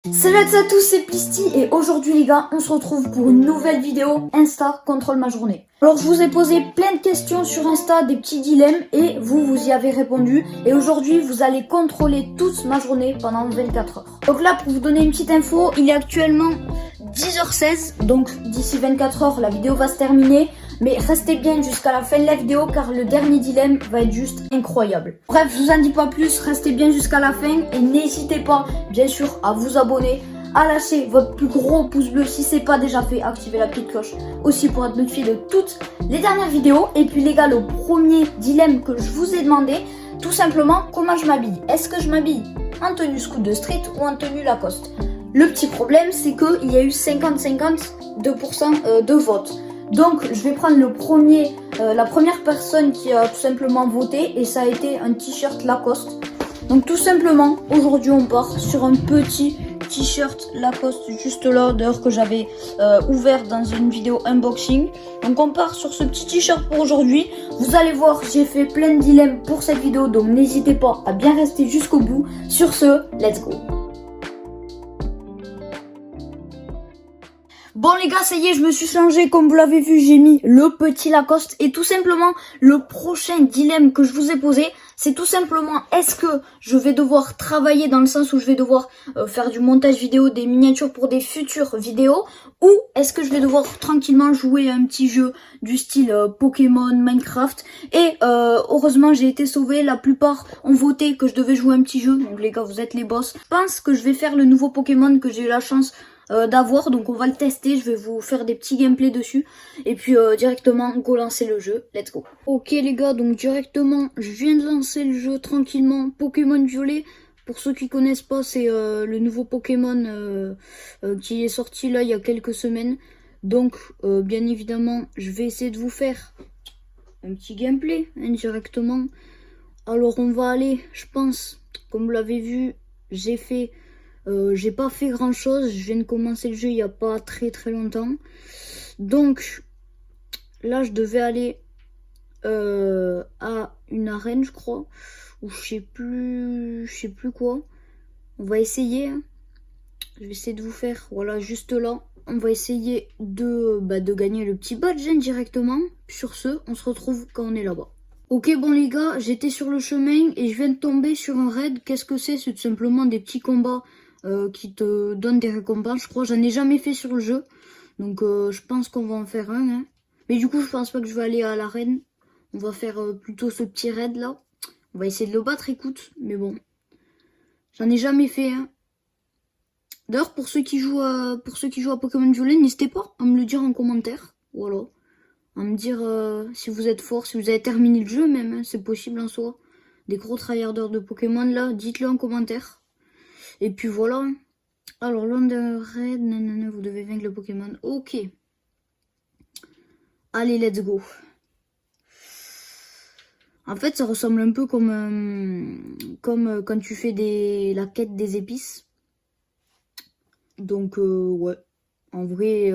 Salut à tous, c'est Plisty et aujourd'hui les gars, on se retrouve pour une nouvelle vidéo Insta contrôle ma journée. Alors je vous ai posé plein de questions sur Insta, des petits dilemmes et vous y avez répondu. Et aujourd'hui vous allez contrôler toute ma journée pendant 24 heures. Donc là pour vous donner une petite info, il est actuellement 10h16, donc d'ici 24 heures la vidéo va se terminer. Mais restez bien jusqu'à la fin de la vidéo car le dernier dilemme va être juste incroyable. Bref, je vous en dis pas plus, restez bien jusqu'à la fin et n'hésitez pas bien sûr à vous abonner, à lâcher votre plus gros pouce bleu si c'est pas déjà fait, activez la petite cloche aussi pour être notifié de toutes les dernières vidéos. Et puis les gars, le premier dilemme que je vous ai demandé, tout simplement comment je m'habille. Est-ce que je m'habille en tenue scout de street ou en tenue Lacoste? Le petit problème c'est qu'il y a eu 50-50% de vote. Donc je vais prendre la première personne qui a tout simplement voté et ça a été un t-shirt Lacoste. Donc tout simplement aujourd'hui on part sur un petit t-shirt Lacoste juste là, d'ailleurs que j'avais ouvert dans une vidéo unboxing. Donc on part sur ce petit t-shirt pour aujourd'hui. Vous allez voir, j'ai fait plein de dilemmes pour cette vidéo, donc n'hésitez pas à bien rester jusqu'au bout. Sur ce, let's go. Bon les gars, ça y est, je me suis changé, comme vous l'avez vu, j'ai mis le petit Lacoste. Et tout simplement, le prochain dilemme que je vous ai posé, c'est tout simplement, est-ce que je vais devoir travailler dans le sens où je vais devoir faire du montage vidéo, des miniatures pour des futures vidéos, ou est-ce que je vais devoir tranquillement jouer à un petit jeu du style Pokémon, Minecraft. Et heureusement, j'ai été sauvée, la plupart ont voté que je devais jouer un petit jeu, donc les gars, vous êtes les boss. Je pense que je vais faire le nouveau Pokémon que j'ai eu la chance d'avoir, donc on va le tester, je vais vous faire des petits gameplays dessus et puis directement go lancer le jeu, let's go. Ok les gars, donc directement je viens de lancer le jeu tranquillement. Pokémon Violet, pour ceux qui connaissent pas, c'est le nouveau Pokémon qui est sorti là il y a quelques semaines. Donc bien évidemment je vais essayer de vous faire un petit gameplay directement. Alors on va aller, je pense, comme vous l'avez vu, j'ai pas fait grand chose, je viens de commencer le jeu il n'y a pas très longtemps. Donc là je devais aller à une arène je crois, ou je sais plus quoi. On va essayer, hein. Je vais essayer de vous faire, voilà, juste là. On va essayer de gagner le petit badge directement. Sur ce, on se retrouve quand on est là-bas. Ok bon les gars, j'étais sur le chemin et je viens de tomber sur un raid. Qu'est-ce que c'est? C'est tout simplement des petits combats qui te donnent des récompenses. Je crois j'en ai jamais fait sur le jeu. Donc je pense qu'on va en faire un. Hein. Mais du coup je pense pas que je vais aller à l'arène. On va faire plutôt ce petit raid là. On va essayer de le battre, écoute. Mais bon, j'en ai jamais fait. Hein. D'ailleurs pour ceux qui jouent à Pokémon Violet, n'hésitez pas à me le dire en commentaire. Voilà. À me dire si vous êtes fort, si vous avez terminé le jeu même, hein, c'est possible en soi. Des gros tryharders de Pokémon là, dites-le en commentaire. Et puis voilà. Alors London Red, nanana, vous devez vaincre le Pokémon. Ok. Allez, let's go. En fait, ça ressemble un peu comme quand tu fais la quête des épices. Donc ouais. En vrai,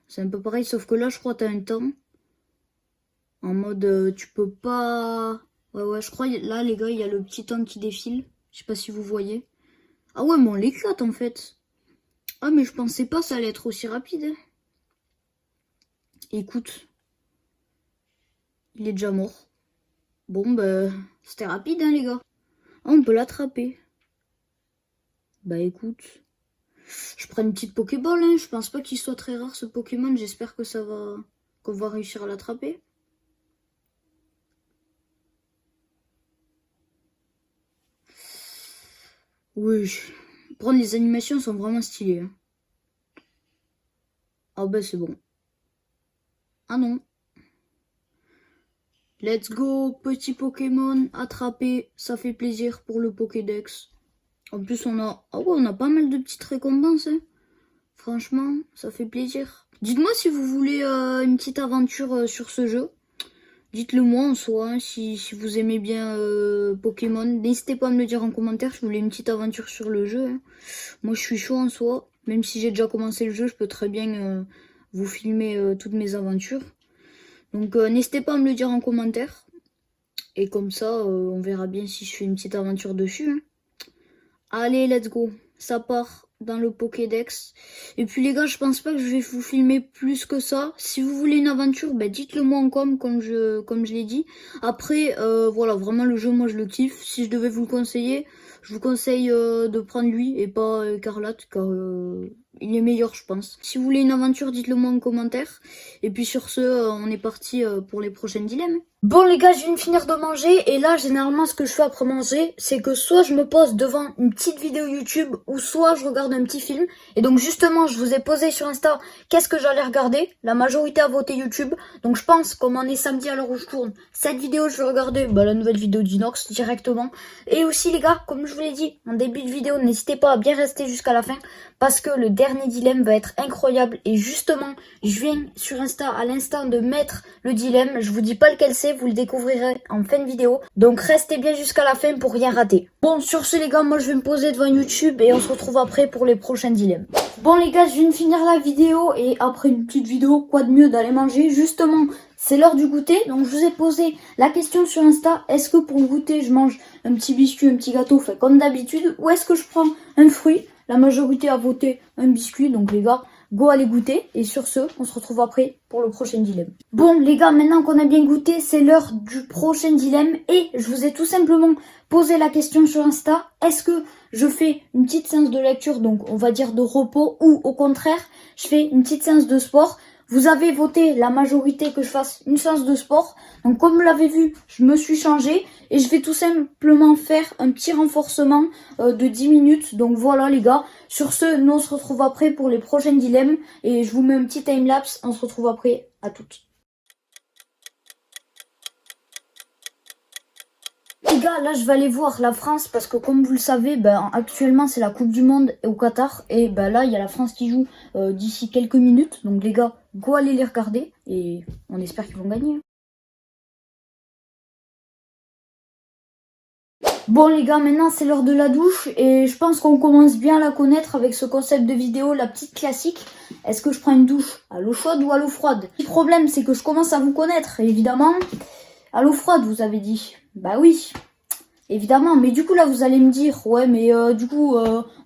c'est un peu pareil, sauf que là, je crois que t'as un temps. En mode, tu peux pas... Ouais, je crois, là, les gars, il y a le petit temps qui défile. Je sais pas si vous voyez. Ah ouais, mais on l'éclate, en fait. Ah, mais je pensais pas ça allait être aussi rapide. Hein. Écoute. Il est déjà mort. Bon, c'était rapide, hein, les gars. Ah, on peut l'attraper. Bah, écoute. Je prends une petite Pokéball, hein. Je pense pas qu'il soit très rare, ce Pokémon. J'espère que qu'on va réussir à l'attraper. Oui, prendre les animations sont vraiment stylées. Hein. Ah bah c'est bon. Ah non. Let's go, petit Pokémon attrapé. Ça fait plaisir pour le Pokédex. En plus on a... Ah ouais, on a pas mal de petites récompenses. Hein. Franchement, ça fait plaisir. Dites-moi si vous voulez une petite aventure sur ce jeu. Dites-le moi en soi, hein, si vous aimez bien Pokémon. N'hésitez pas à me le dire en commentaire, je voulais une petite aventure sur le jeu. Hein. Moi je suis chaud en soi, même si j'ai déjà commencé le jeu, je peux très bien vous filmer toutes mes aventures. Donc n'hésitez pas à me le dire en commentaire. Et comme ça, on verra bien si je fais une petite aventure dessus. Hein. Allez, let's go, ça part dans le Pokédex. Et puis les gars, je pense pas que je vais vous filmer plus que ça. Si vous voulez une aventure, bah dites-le moi en comme je l'ai dit. Après, voilà, vraiment le jeu, moi je le kiffe. Si je devais vous le conseiller, je vous conseille de prendre lui et pas Écarlate, car il est meilleur, je pense. Si vous voulez une aventure, dites-le moi en commentaire. Et puis sur ce, on est parti pour les prochains dilemmes. Bon les gars, je viens de finir de manger et là généralement ce que je fais après manger, c'est que soit je me pose devant une petite vidéo YouTube ou soit je regarde un petit film. Et donc justement, je vous ai posé sur Insta qu'est-ce que j'allais regarder. La majorité a voté YouTube. Donc je pense, comme on est samedi à l'heure où je tourne, cette vidéo je vais regarder la nouvelle vidéo d'Inox directement. Et aussi les gars, comme je vous l'ai dit en début de vidéo, n'hésitez pas à bien rester jusqu'à la fin parce que le dernier dilemme va être incroyable. Et justement, je viens sur Insta à l'instant de mettre le dilemme. Je vous dis pas lequel c'est, vous le découvrirez en fin de vidéo. Donc restez bien jusqu'à la fin pour rien rater. Bon, sur ce les gars, moi je vais me poser devant YouTube et on se retrouve après pour les prochains dilemmes. Bon les gars, je viens de finir la vidéo et après une petite vidéo, quoi de mieux d'aller manger. Justement, c'est l'heure du goûter. Donc je vous ai posé la question sur Insta. Est-ce que pour le goûter, je mange un petit biscuit, un petit gâteau fait comme d'habitude, ou est-ce que je prends un fruit? La majorité a voté un biscuit, donc les gars, go aller goûter. Et sur ce, on se retrouve après pour le prochain dilemme. Bon les gars, maintenant qu'on a bien goûté, c'est l'heure du prochain dilemme. Et je vous ai tout simplement posé la question sur Insta. Est-ce que je fais une petite séance de lecture, donc on va dire de repos, ou au contraire, je fais une petite séance de sport? Vous avez voté la majorité que je fasse une séance de sport. Donc comme vous l'avez vu, je me suis changée et je vais tout simplement faire un petit renforcement de 10 minutes. Donc voilà les gars. Sur ce, nous on se retrouve après pour les prochains dilemmes. Et je vous mets un petit timelapse. On se retrouve après. À toutes. Les gars, là je vais aller voir la France parce que comme vous le savez, actuellement c'est la Coupe du Monde au Qatar. Et là il y a la France qui joue d'ici quelques minutes. Donc les gars, go aller les regarder et on espère qu'ils vont gagner. Bon les gars, maintenant c'est l'heure de la douche et je pense qu'on commence bien à la connaître avec ce concept de vidéo, la petite classique. Est-ce que je prends une douche à l'eau chaude ou à l'eau froide? Le problème c'est que je commence à vous connaître évidemment. À l'eau froide vous avez dit. Bah oui, évidemment, mais du coup là vous allez me dire, ouais mais du coup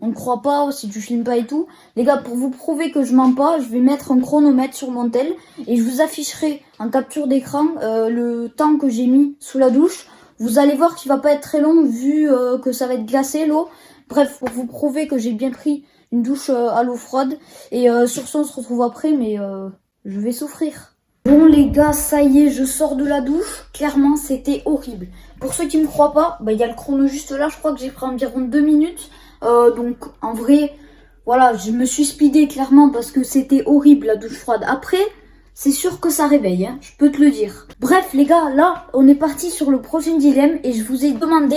on ne croit pas si tu filmes pas et tout. Les gars, pour vous prouver que je mens pas, je vais mettre un chronomètre sur mon tel et je vous afficherai en capture d'écran le temps que j'ai mis sous la douche. Vous allez voir qu'il va pas être très long vu que ça va être glacé l'eau. Bref, pour vous prouver que j'ai bien pris une douche à l'eau froide. Et sur ce on se retrouve après, mais je vais souffrir. Bon les gars, ça y est, je sors de la douche. Clairement, c'était horrible. Pour ceux qui me croient pas, il y a le chrono juste là. Je crois que j'ai pris environ 2 minutes. Donc en vrai, voilà, je me suis speedée clairement parce que c'était horrible la douche froide. Après, c'est sûr que ça réveille, hein, je peux te le dire. Bref les gars, là, on est parti sur le prochain dilemme et je vous ai demandé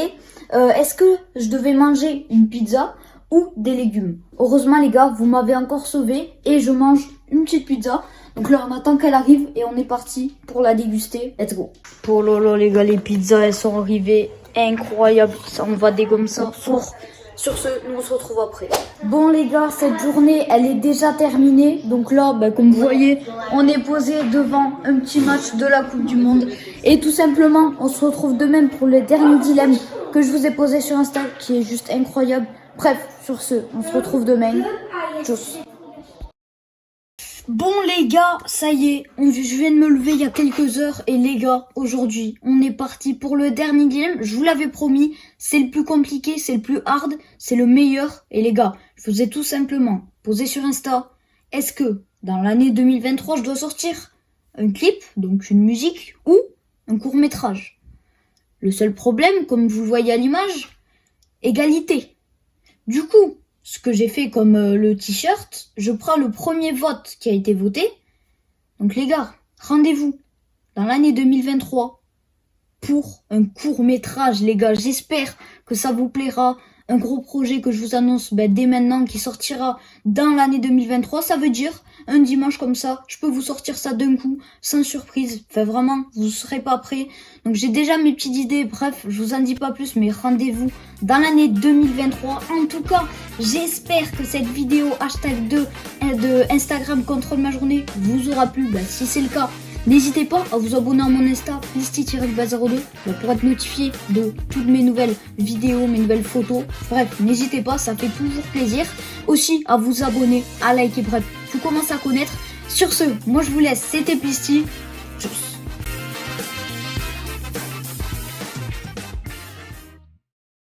est-ce que je devais manger une pizza ou des légumes. Heureusement les gars, vous m'avez encore sauvé et je mange une petite pizza. Donc là on attend qu'elle arrive et on est parti pour la déguster. Let's go. Oh lolo les gars, les pizzas elles sont arrivées. Incroyable, ça on va dégommer ça fort. Sur ce, nous on se retrouve après. Bon les gars, cette journée elle est déjà terminée. Donc là, comme vous voyez, on est posé devant un petit match de la Coupe du Monde. Et tout simplement, on se retrouve de même pour le dernier dilemme que je vous ai posé sur Insta, qui est juste incroyable. Bref, sur ce, on se retrouve demain. Tchuss. Bon les gars, ça y est, je viens de me lever il y a quelques heures et les gars, aujourd'hui, on est parti pour le dernier dilemme. Je vous l'avais promis, c'est le plus compliqué, c'est le plus hard, c'est le meilleur. Et les gars, je vous ai tout simplement posé sur Insta, est-ce que dans l'année 2023, je dois sortir un clip, donc une musique, ou un court-métrage? Le seul problème, comme vous le voyez à l'image, égalité. Du coup, ce que j'ai fait comme le t-shirt, je prends le premier vote qui a été voté. Donc les gars, rendez-vous dans l'année 2023 pour un court-métrage, les gars. J'espère que ça vous plaira. Un gros projet que je vous annonce dès maintenant qui sortira dans l'année 2023. Ça veut dire un dimanche comme ça, je peux vous sortir ça d'un coup, sans surprise. Enfin vraiment, vous ne serez pas prêts. Donc j'ai déjà mes petites idées. Bref, je vous en dis pas plus, mais rendez-vous dans l'année 2023. En tout cas, j'espère que cette vidéo hashtag 2 de Instagram contrôle ma journée vous aura plu. Si c'est le cas, N'hésitez pas à vous abonner à mon Insta, Plisty-02, pour être notifié de toutes mes nouvelles vidéos, mes nouvelles photos. Bref, n'hésitez pas, ça fait toujours plaisir. Aussi à vous abonner, à liker, bref, tu commences à connaître. Sur ce, moi je vous laisse, c'était Plisty. Tchuss.